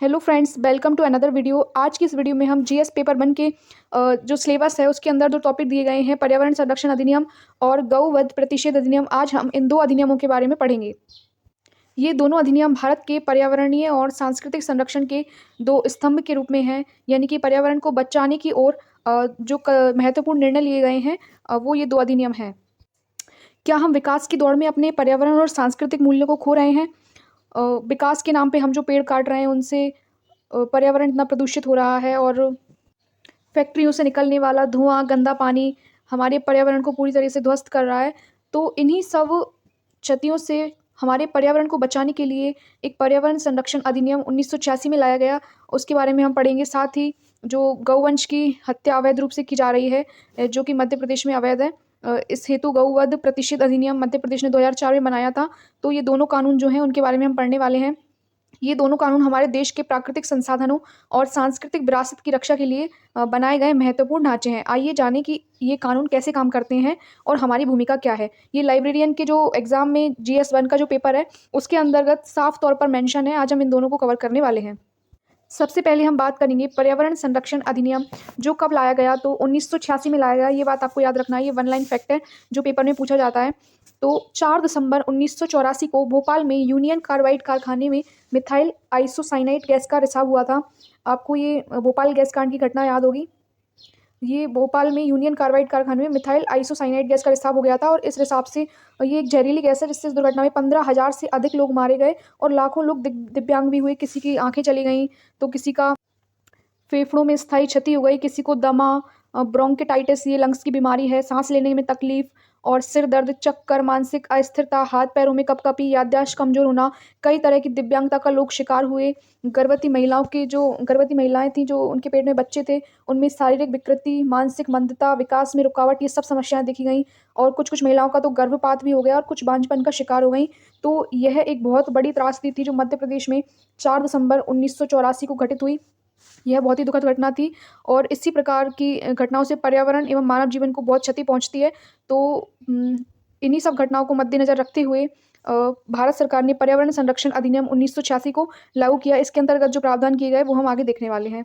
Hello friends, welcome to another video. आज की इस वीडियो में हम जीएस पेपर 1 के जो सिलेबस है उसके अंदर 2 टॉपिक दिए गए हैं, पर्यावरण संरक्षण अधिनियम और गौवध प्रतिषेध अधिनियम। आज हम इन 2 अधिनियमों के बारे में पढ़ेंगे। ये दोनों अधिनियम भारत के पर्यावरणीय और सांस्कृतिक संरक्षण के 2 स्तंभ के रूप में हैं, यानी कि पर्यावरण को बचाने की ओर जो महत्वपूर्ण निर्णय लिए गए हैं, वो ये 2 अधिनियम हैं। क्या हम विकास की दौड़ में अपने पर्यावरण और सांस्कृतिक मूल्यों को खो रहे हैं? विकास के नाम पे हम जो पेड़ काट रहे हैं उनसे पर्यावरण इतना प्रदूषित हो रहा है, और फैक्ट्रियों से निकलने वाला धुआं, गंदा पानी हमारे पर्यावरण को पूरी तरह से ध्वस्त कर रहा है। तो इन्हीं सब क्षतियों से हमारे पर्यावरण को बचाने के लिए एक पर्यावरण संरक्षण अधिनियम 1986 में लाया गया, उसके बारे में हम पढ़ेंगे। साथ ही जो गौवंश की हत्या अवैध रूप से की जा रही है, जो कि मध्य प्रदेश में अवैध है, इस हेतु गौवध प्रतिषेध अधिनियम मध्य प्रदेश ने 2004 में बनाया था। तो ये दोनों कानून जो हैं उनके बारे में हम पढ़ने वाले हैं। ये दोनों कानून हमारे देश के प्राकृतिक संसाधनों और सांस्कृतिक विरासत की रक्षा के लिए बनाए गए महत्वपूर्ण ढांचे हैं। आइए जानें कि ये कानून कैसे काम करते हैं और हमारी भूमिका क्या है। ये लाइब्रेरियन के जो एग्जाम में जीएस 1 का जो पेपर है उसके अंतर्गत साफ तौर पर मेंशन है। आज हम इन दोनों को कवर करने वाले हैं। सबसे पहले हम बात करेंगे पर्यावरण संरक्षण अधिनियम, जो कब लाया गया। तो 1986 में लाया गया। ये बात आपको याद रखना है, ये 1 लाइन फैक्ट है जो पेपर में पूछा जाता है। तो 4 दिसंबर 1984 को भोपाल में यूनियन कार्बाइड कारखाने में मिथाइल आइसोसाइनाइड गैस का रिसाव हुआ था। आपको ये भोपाल गैस कांड की घटना याद होगी। ये भोपाल में यूनियन कार्बाइड कारखाने में मिथाइल आइसोसाइनाइड गैस का रिसाव हो गया था, और इस रिसाव से ये एक जहरीली गैस है जिससे इस दुर्घटना में 15,000 से अधिक लोग मारे गए और लाखों लोग दिव्यांग भी हुए। किसी की आंखें चली गई, तो किसी का फेफड़ों में स्थायी क्षति हो गई, किसी को दमा, ब्रोंकिटाइटिस, ये लंग्स की बीमारी है, सांस लेने में तकलीफ और सिर दर्द, चक्कर, मानसिक अस्थिरता, हाथ पैरों में कपकपी, याददाश्त कमजोर होना, कई तरह की दिव्यांगता का लोग शिकार हुए। गर्भवती महिलाएं थीं जो उनके पेट में बच्चे थे, उनमें शारीरिक विकृति, मानसिक मंदता, विकास में रुकावट, ये सब समस्याएं देखी गई। और कुछ कुछ महिलाओं का तो गर्भपात भी हो गया और कुछ बांझपन का शिकार हो गई। तो यह एक बहुत बड़ी त्रासदी थी जो मध्य प्रदेश में 4 दिसंबर 1984 को घटित हुई। यह बहुत ही दुखद घटना थी, और इसी प्रकार की घटनाओं से पर्यावरण एवं मानव जीवन को बहुत क्षति पहुंचती है। तो इन्हीं सब घटनाओं को मद्देनजर रखते हुए भारत सरकार ने पर्यावरण संरक्षण अधिनियम 1986 को लागू किया। इसके अंतर्गत जो प्रावधान किए गए वो हम आगे देखने वाले हैं।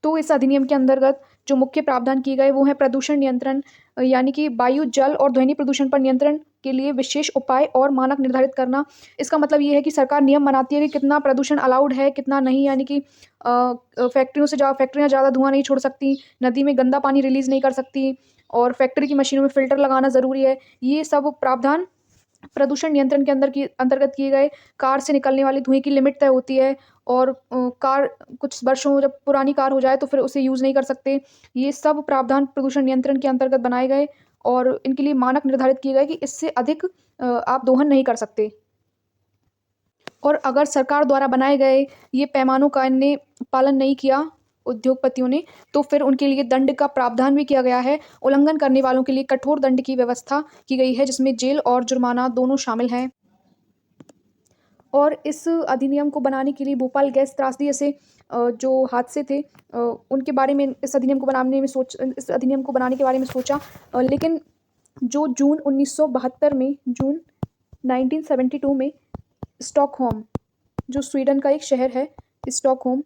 तो इस अधिनियम के अंतर्गत जो मुख्य प्रावधान किए गए वो है प्रदूषण नियंत्रण, यानी कि वायु, जल और ध्वनि प्रदूषण पर नियंत्रण के लिए विशेष उपाय और मानक निर्धारित करना। इसका मतलब ये है कि सरकार नियम बनाती है कि कितना प्रदूषण अलाउड है, कितना नहीं, यानी कि फैक्ट्रियाँ ज़्यादा धुआं नहीं छोड़ सकती, नदी में गंदा पानी रिलीज़ नहीं कर सकती, और फैक्ट्री की मशीनों में फ़िल्टर लगाना ज़रूरी है। ये सब प्रावधान प्रदूषण नियंत्रण के अंतर्गत किए गए। कार से निकलने वाले धुएं की लिमिट तय होती है, और कार कुछ वर्षों, जब पुरानी कार हो जाए तो फिर उसे यूज़ नहीं कर सकते। ये सब प्रावधान प्रदूषण नियंत्रण के अंतर्गत बनाए गए, और इनके लिए मानक निर्धारित किए गए कि इससे अधिक आप दोहन नहीं कर सकते। और अगर सरकार द्वारा बनाए गए ये पैमानों का इनने पालन नहीं किया उद्योगपतियों ने, तो फिर उनके लिए दंड का प्रावधान भी किया गया है। उल्लंघन करने वालों के लिए कठोर दंड की व्यवस्था की गई है, जिसमें जेल और जुर्माना दोनों शामिल हैं। और इस अधिनियम को बनाने के लिए भोपाल गैस त्रासदी जैसे जो हादसे थे, उनके बारे में इस अधिनियम को बनाने के बारे में सोचा। लेकिन जो जून 1972 में स्टॉकहोम, जो स्वीडन का एक शहर है, स्टॉकहोम,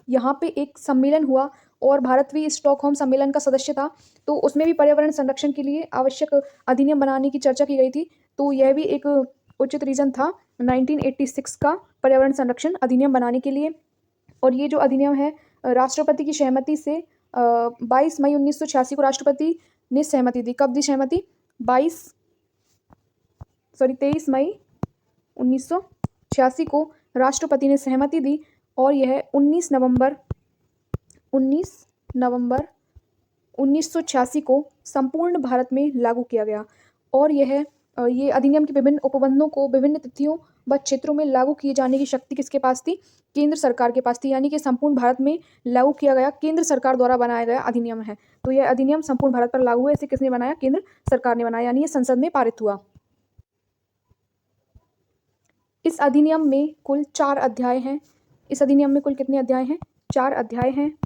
यहाँ पे एक सम्मेलन हुआ और भारत भी स्टॉकहोम सम्मेलन का सदस्य था। तो उसमें भी पर्यावरण संरक्षण के लिए आवश्यक अधिनियम बनाने की चर्चा की गई थी। तो यह भी एक उचित रीज़न था 1986 का पर्यावरण संरक्षण अधिनियम बनाने के लिए। और ये जो अधिनियम है राष्ट्रपति की सहमति से 22 मई 1986 को राष्ट्रपति ने सहमति दी। कब दी सहमति? 23 मई 1986 को राष्ट्रपति ने सहमति दी, और यह 19 नवंबर 1986 को संपूर्ण भारत में लागू किया गया। और ये अधिनियम के विभिन्न उपबंधों को विभिन्न तिथियों व क्षेत्रों में लागू किए जाने की शक्ति किसके पास थी? केंद्र सरकार के पास थी। यानी कि संपूर्ण भारत में लागू किया गया, केंद्र सरकार द्वारा बनाया गया अधिनियम है। तो यह अधिनियम संपूर्ण भारत पर लागू है। इसे किसने बनाया? केंद्र सरकार ने बनाया, यानी ये संसद में पारित हुआ। इस अधिनियम में कुल 4 अध्याय हैं। इस अधिनियम में कुल कितने अध्याय हैं? 4 अध्याय हैं,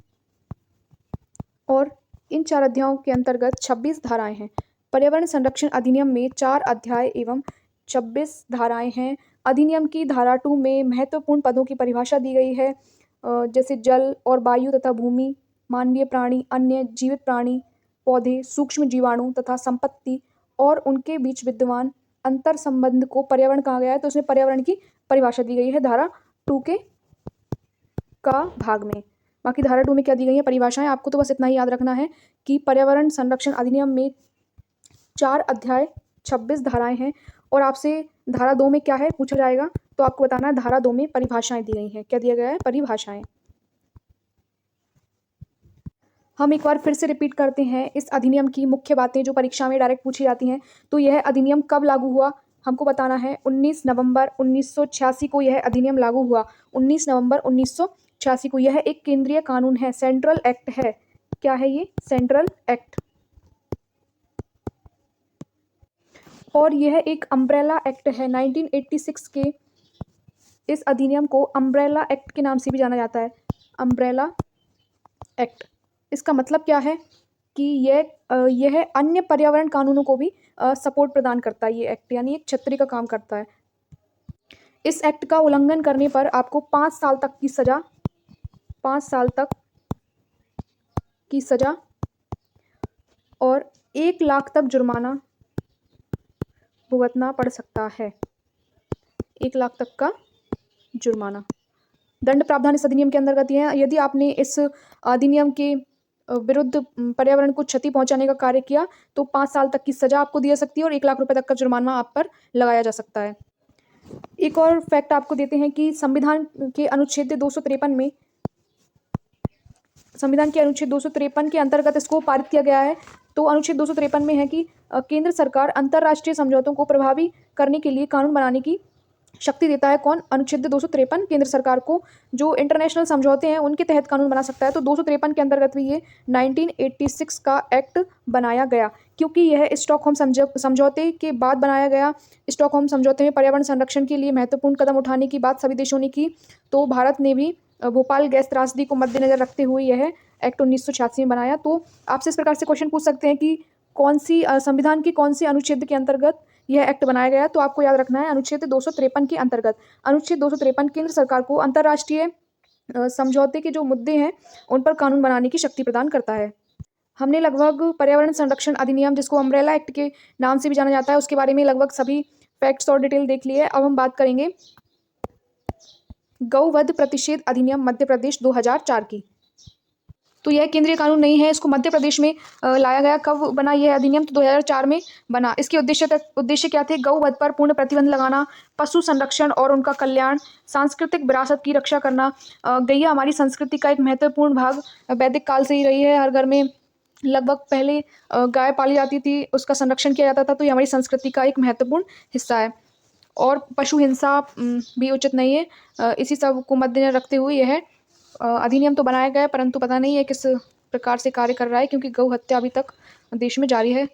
और इन 4 अध्यायों के अंतर्गत 26 धाराएं हैं। पर्यावरण संरक्षण अधिनियम में 4 अध्याय एवं 26 धाराएं हैं। अधिनियम की धारा 2 में महत्वपूर्ण पदों की परिभाषा दी गई है, जैसे जल और वायु तथा भूमि, मानवीय प्राणी, अन्य जीवित प्राणी, पौधे, सूक्ष्म जीवाणु तथा संपत्ति और उनके बीच विद्यमान अंतर संबंध को पर्यावरण कहा गया है। तो उसमें पर्यावरण की परिभाषा दी गई है धारा 2 के का भाग में। बाकी धारा 2 में क्या दी गई है परिभाषाएं, आपको तो बस इतना ही याद रखना है कि पर्यावरण संरक्षण अधिनियम में 4 अध्याय 26 धाराएं हैं और आपसे धारा 2 में क्या है पूछा जाएगा तो आपको बताना है धारा 2 में परिभाषाएं दी गई हैं। क्या दिया गया है परिभाषाएं। हम एक बार फिर से रिपीट करते हैं इस अधिनियम की मुख्य बातें जो परीक्षा में डायरेक्ट पूछी जाती हैं। तो यह अधिनियम कब लागू हुआ, हमको बताना है 19 नवंबर 1986 को यह अधिनियम लागू हुआ। 19 नवंबर 1986 को। यह एक केंद्रीय कानून है, सेंट्रल एक्ट है। क्या है ये? Central act. और यह एक अम्ब्रेला एक्ट है। 1986 के इस अधिनियम को अम्ब्रेला एक्ट के नाम से भी जाना जाता है, अम्ब्रेला एक्ट। इसका मतलब क्या है कि यह अन्य पर्यावरण कानूनों को भी सपोर्ट प्रदान करता है। ये एक्ट यानी एक छतरी का काम करता है। इस एक्ट का उल्लंघन करने पर आपको 5 साल तक की सजा, 5 साल तक की सजा और 1 लाख तक जुर्माना भुगतना पड़ सकता है। 1 लाख तक का जुर्माना। दंड प्रावधान इस अधिनियम के अंतर्गत ये है, यदि आपने इस अधिनियम के विरुद्ध पर्यावरण को क्षति पहुंचाने का कार्य किया तो 5 साल तक की सजा आपको दी जा सकती है और 1 लाख रुपए तक का जुर्माना आप पर लगाया जा सकता है। एक और फैक्ट आपको देते हैं कि संविधान के अनुच्छेद 253 में, संविधान के अनुच्छेद 253 के अंतर्गत इसको पारित किया गया है। तो अनुच्छेद 253 में है कि केंद्र सरकार अंतर्राष्ट्रीय समझौतों को प्रभावी करने के लिए कानून बनाने की शक्ति देता है। कौन? अनुच्छेद 253 केंद्र सरकार को जो इंटरनेशनल समझौते हैं उनके तहत कानून बना सकता है। तो 253 के अंतर्गत भी ये 1986 का एक्ट बनाया गया, क्योंकि यह स्टॉकहोम समझौते के बाद बनाया गया। स्टॉकहोम समझौते में पर्यावरण संरक्षण के लिए महत्वपूर्ण कदम उठाने की बात सभी देशों ने की, तो भारत ने भी भोपाल गैस त्रासदी को मद्देनजर रखते हुए यह एक्ट 1986 में बनाया। तो आपसे इस प्रकार से क्वेश्चन पूछ सकते हैं कि कौन सी संविधान की कौन सी अनुच्छेद के अंतर्गत यह एक्ट बनाया गया। तो आपको याद रखना है अनुच्छेद 253 के अंतर्गत। अनुच्छेद 253 केंद्र सरकार को अंतर्राष्ट्रीय समझौते के जो मुद्दे हैं उन पर कानून बनाने की शक्ति प्रदान करता है। हमने लगभग पर्यावरण संरक्षण अधिनियम, जिसको अम्ब्रेला एक्ट के नाम से भी जाना जाता है, उसके बारे में लगभग सभी फैक्ट्स और डिटेल देख लिए। अब हम बात करेंगे गौवध प्रतिषेध अधिनियम मध्य प्रदेश 2004 की। तो यह केंद्रीय कानून नहीं है, इसको मध्य प्रदेश में लाया गया। कब बना यह अधिनियम? तो 2004 में बना। इसके उद्देश्य क्या थे? गौवध पर पूर्ण प्रतिबंध लगाना, पशु संरक्षण और उनका कल्याण, सांस्कृतिक विरासत की रक्षा करना। गैया हमारी संस्कृति का एक महत्वपूर्ण भाग वैदिक काल से ही रही है। हर घर में लगभग पहले गाय पाली जाती थी, उसका संरक्षण किया जाता था, तो ये हमारी संस्कृति का एक महत्वपूर्ण हिस्सा है। और पशु हिंसा भी उचित नहीं है। इसी सब को मद्देनजर रखते हुए यह अधिनियम तो बनाया गया है, परंतु पता नहीं है किस प्रकार से कार्य कर रहा है, क्योंकि गौ हत्या अभी तक देश में जारी है।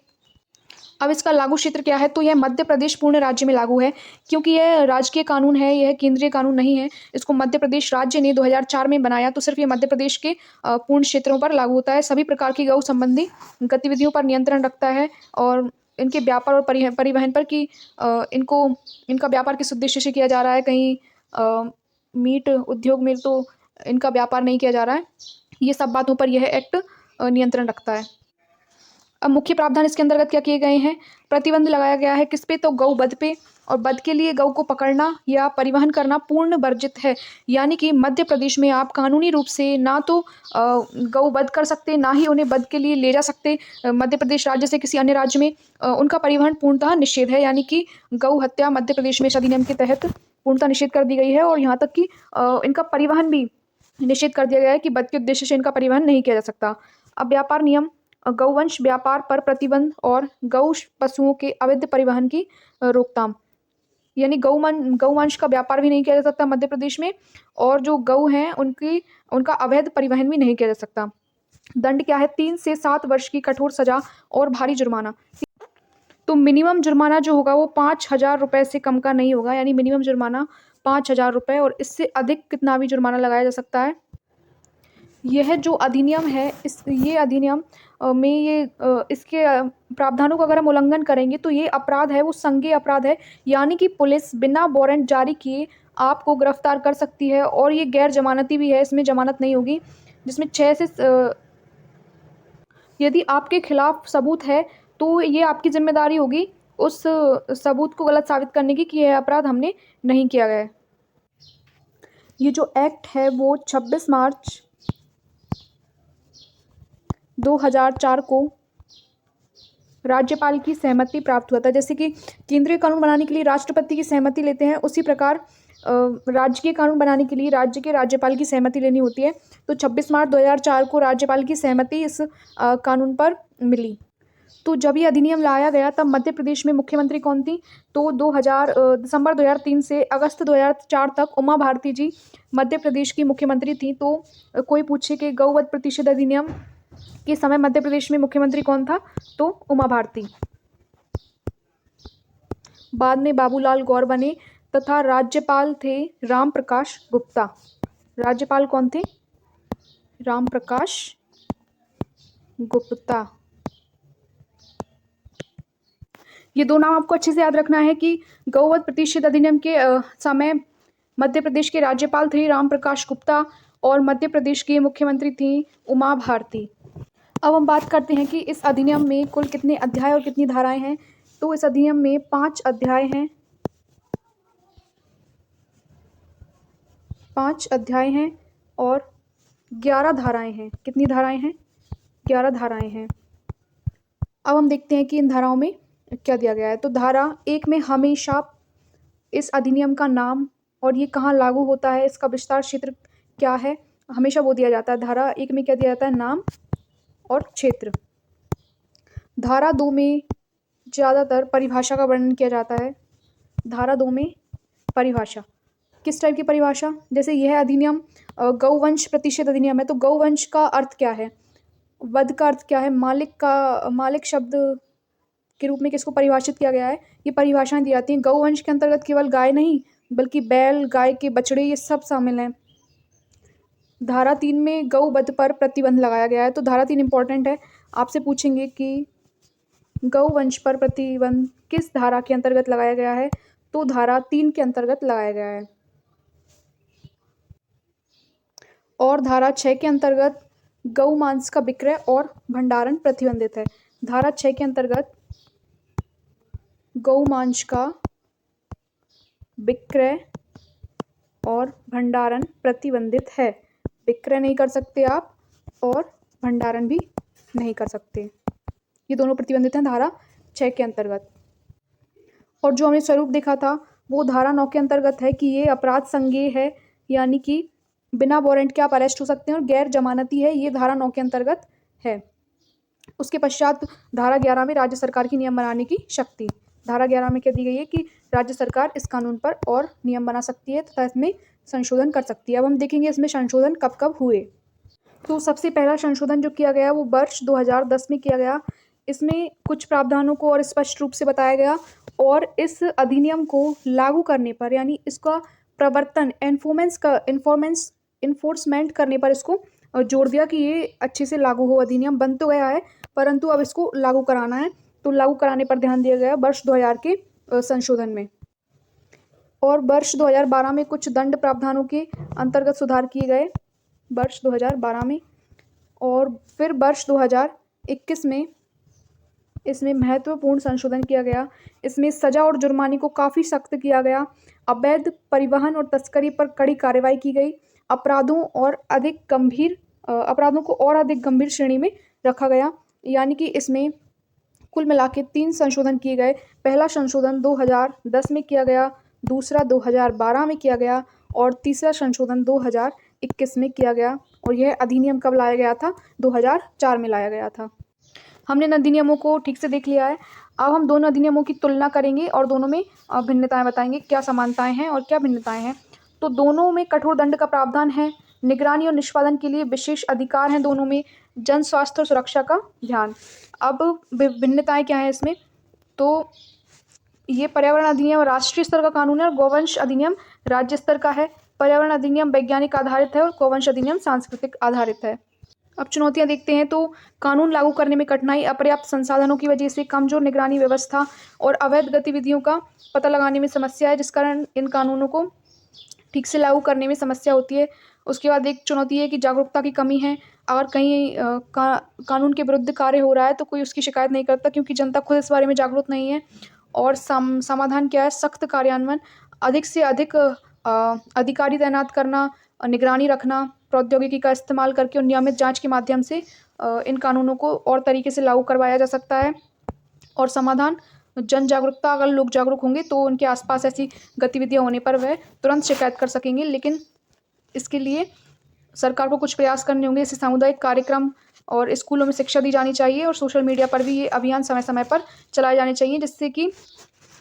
अब इसका लागू क्षेत्र क्या है? तो यह मध्य प्रदेश पूर्ण राज्य में लागू है, क्योंकि यह राजकीय कानून है, यह केंद्रीय कानून नहीं है। इसको मध्य प्रदेश राज्य ने 2004 में बनाया, तो सिर्फ ये मध्य प्रदेश के पूर्ण क्षेत्रों पर लागू होता है। सभी प्रकार की गौ संबंधी गतिविधियों पर नियंत्रण रखता है और इनके व्यापार और परिवहन पर कि इनका व्यापार किस उद्देश्य से किया जा रहा है। कहीं मीट उद्योग में तो इनका व्यापार नहीं किया जा रहा है। ये सब बातों पर यह एक्ट नियंत्रण रखता है। अब मुख्य प्रावधान इसके अंतर्गत क्या किए गए हैं? प्रतिबंध लगाया गया है किस पे? तो गौ वध पे, और वध के लिए गौ को पकड़ना या परिवहन करना पूर्ण वर्जित है। यानी कि मध्य प्रदेश में आप कानूनी रूप से ना तो गौ वध कर सकते, ना ही उन्हें वध के लिए ले जा सकते मध्य प्रदेश राज्य से किसी अन्य राज्य में। उनका परिवहन पूर्णतः निषेध है, यानी कि गौ हत्या मध्य प्रदेश में इस अधिनियम के तहत पूर्णतः निषेध कर दी गई है। और यहाँ तक कि इनका परिवहन भी निषेध कर दिया गया है कि वध के उद्देश्य से इनका परिवहन नहीं किया जा सकता। अब व्यापार नियम, गौवंश व्यापार पर प्रतिबंध और गौ पशुओं के अवैध परिवहन की रोकथाम। यानी गौवंश का व्यापार भी नहीं किया जा सकता मध्य प्रदेश में, और जो गौ हैं उनका अवैध परिवहन भी नहीं किया जा सकता। दंड क्या है? 3 से 7 वर्ष की कठोर सजा और भारी जुर्माना। तो मिनिमम जुर्माना जो होगा वो 5,000 रुपये से कम का नहीं होगा, यानी मिनिमम जुर्माना 5,000 रुपये, और इससे अधिक कितना भी जुर्माना लगाया जा सकता है। यह जो अधिनियम है ये अधिनियम में इसके प्रावधानों का अगर हम उल्लंघन करेंगे तो ये अपराध है वो संज्ञेय अपराध है, यानी कि पुलिस बिना वारंट जारी किए आपको गिरफ्तार कर सकती है और ये गैर जमानती भी है, इसमें जमानत नहीं होगी। जिसमें 6 से यदि आपके खिलाफ सबूत है तो ये आपकी जिम्मेदारी होगी उस सबूत को गलत साबित करने की कि यह अपराध हमने नहीं किया गया है। ये जो एक्ट है वो 26 मार्च 2004 को राज्यपाल की सहमति प्राप्त हुआ था। जैसे कि केंद्रीय कानून बनाने के लिए राष्ट्रपति की सहमति लेते हैं, उसी प्रकार राज्य के कानून बनाने के लिए राज्य के राज्यपाल की सहमति लेनी होती है। तो 26 मार्च 2004 को राज्यपाल की सहमति इस कानून पर मिली। तो जब ये अधिनियम लाया गया तब मध्य प्रदेश में मुख्यमंत्री कौन थी? तो दिसंबर 2003 से अगस्त 2004 तक उमा भारती जी मध्य प्रदेश की मुख्यमंत्री थी। तो कोई पूछे कि गौवध प्रतिषेध अधिनियम के समय मध्य प्रदेश में मुख्यमंत्री कौन था? तो उमा भारती। बाद में बाबूलाल गौर बने तथा राज्यपाल थे राम प्रकाश गुप्ता। राज्यपाल कौन थे? राम प्रकाश गुप्ता। ये दो नाम आपको अच्छे से याद रखना है कि गौवध प्रतिषेध अधिनियम के समय मध्य प्रदेश के राज्यपाल थे राम प्रकाश गुप्ता और मध्य प्रदेश की मुख्यमंत्री थी उमा भारती। अब हम बात करते हैं कि इस अधिनियम में कुल कितने अध्याय और कितनी धाराएं हैं। तो इस अधिनियम में 5 अध्याय हैं, 5 अध्याय हैं और 11 धाराएं हैं। कितनी धाराएं हैं? 11 धाराएं हैं। अब हम देखते हैं कि इन धाराओं में क्या दिया गया है। तो धारा 1 में हमेशा इस अधिनियम का नाम और ये कहाँ लागू होता है, इसका विस्तार क्षेत्र क्या है, हमेशा वो दिया जाता है। धारा 1 में क्या दिया जाता है? नाम और क्षेत्र। धारा 2 में ज़्यादातर परिभाषा का वर्णन किया जाता है। धारा 2 में परिभाषा, किस टाइप की परिभाषा? जैसे यह अधिनियम गौवंश प्रतिषेध अधिनियम है, तो गौवंश का अर्थ क्या है, वध का अर्थ क्या है, मालिक शब्द के रूप में किसको परिभाषित किया गया है, ये परिभाषाएं दी जाती हैं। गौवंश के अंतर्गत केवल गाय नहीं बल्कि बैल, गाय के बछड़े, ये सब शामिल हैं। धारा 3 में गौ वध पर प्रतिबंध लगाया गया है। तो धारा 3 इंपॉर्टेंट है, आपसे पूछेंगे कि गौवंश पर प्रतिबंध किस धारा के अंतर्गत लगाया गया है? तो धारा 3 के अंतर्गत लगाया गया है। और धारा 6 के अंतर्गत गौ मांस का विक्रय और भंडारण प्रतिबंधित है। धारा 6 के अंतर्गत गौ मांस का विक्रय और भंडारण प्रतिबंधित है। विक्रय नहीं कर सकते आप और भंडारण भी नहीं कर सकते, ये दोनों प्रतिबंधित हैं धारा 6 के अंतर्गत। और जो हमने स्वरूप देखा था वो धारा 9 के अंतर्गत है कि ये अपराध संज्ञेय है, यानी कि बिना वारंट के आप अरेस्ट हो सकते हैं और गैर जमानती है, ये धारा 9 के अंतर्गत है। उसके पश्चात धारा 11 में राज्य सरकार की नियम बनाने की शक्ति। धारा 11 में क्या दी गई है कि राज्य सरकार इस कानून पर और नियम बना सकती है तथा इसमें संशोधन कर सकती है। अब हम देखेंगे इसमें संशोधन कब कब हुए। तो सबसे पहला संशोधन जो किया गया वो वर्ष 2010 में किया गया। इसमें कुछ प्रावधानों को और स्पष्ट रूप से बताया गया और इस अधिनियम को लागू करने पर, यानी इसका प्रवर्तन इन्फोर्समेंट करने पर इसको जोड़ दिया कि ये अच्छे से लागू हो। अधिनियम बन तो गया है परंतु अब इसको लागू कराना है, तो लागू कराने पर ध्यान दिया गया वर्ष 2000 के संशोधन में। और वर्ष 2012 में कुछ दंड प्रावधानों के अंतर्गत सुधार किए गए वर्ष 2012 में। और फिर वर्ष 2021 में इसमें महत्वपूर्ण संशोधन किया गया। इसमें सजा और जुर्माने को काफ़ी सख्त किया गया। अवैध परिवहन और तस्करी पर कड़ी कार्रवाई की गई। अपराधों को और अधिक गंभीर श्रेणी में रखा गया, यानी कि इसमें कुल मिला के 3 संशोधन किए गए। पहला संशोधन 2010 में किया गया, दूसरा 2012 में किया गया और तीसरा संशोधन 2021 में किया गया। और यह अधिनियम कब लाया गया था? 2004 में लाया गया था। हमने इन अधिनियमों को ठीक से देख लिया है। अब हम दोनों अधिनियमों की तुलना करेंगे और दोनों में भिन्नताएं बताएंगे, क्या समानताएं हैं और क्या भिन्नताएं हैं। तो दोनों में कठोर दंड का प्रावधान है, निगरानी और निष्पादन के लिए विशेष अधिकार हैं, दोनों में जन स्वास्थ्य और सुरक्षा का ध्यान। अब भिन्नताएं क्या है इसमें? तो ये पर्यावरण अधिनियम राष्ट्रीय स्तर का कानून है और गौवंश अधिनियम राज्य स्तर का है। पर्यावरण अधिनियम वैज्ञानिक आधारित है और गौवंश अधिनियम सांस्कृतिक आधारित है। अब चुनौतियां देखते हैं तो कानून लागू करने में कठिनाई, अपर्याप्त संसाधनों की वजह से कमजोर निगरानी व्यवस्था और अवैध गतिविधियों का पता लगाने में समस्या है, जिस कारण इन कानूनों को ठीक से लागू करने में समस्या होती है। उसके बाद एक चुनौती है कि जागरूकता की कमी है। अगर कहीं कानून के विरुद्ध कार्य हो रहा है तो कोई उसकी शिकायत नहीं करता, क्योंकि जनता खुद इस बारे में जागरूक नहीं है। और समाधान क्या है? सख्त कार्यान्वयन, अधिक से अधिक अधिकारी तैनात करना, निगरानी रखना, प्रौद्योगिकी का इस्तेमाल करके और नियमित जांच के माध्यम से इन कानूनों को और तरीके से लागू करवाया जा सकता है। और समाधान, जन जागरूकता, अगर लोग जागरूक होंगे तो उनके आसपास ऐसी गतिविधियां होने पर वह तुरंत शिकायत कर सकेंगे। लेकिन इसके लिए सरकार को कुछ प्रयास करने होंगे, जैसे सामुदायिक कार्यक्रम और स्कूलों में शिक्षा दी जानी चाहिए, और सोशल मीडिया पर भी ये अभियान समय समय पर चलाए जाने चाहिए, जिससे कि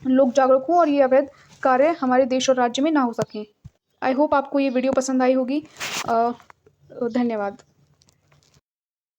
लोग जागरूक हों और ये अवैध कार्य हमारे देश और राज्य में ना हो सकें। आई होप आपको ये वीडियो पसंद आई होगी। धन्यवाद।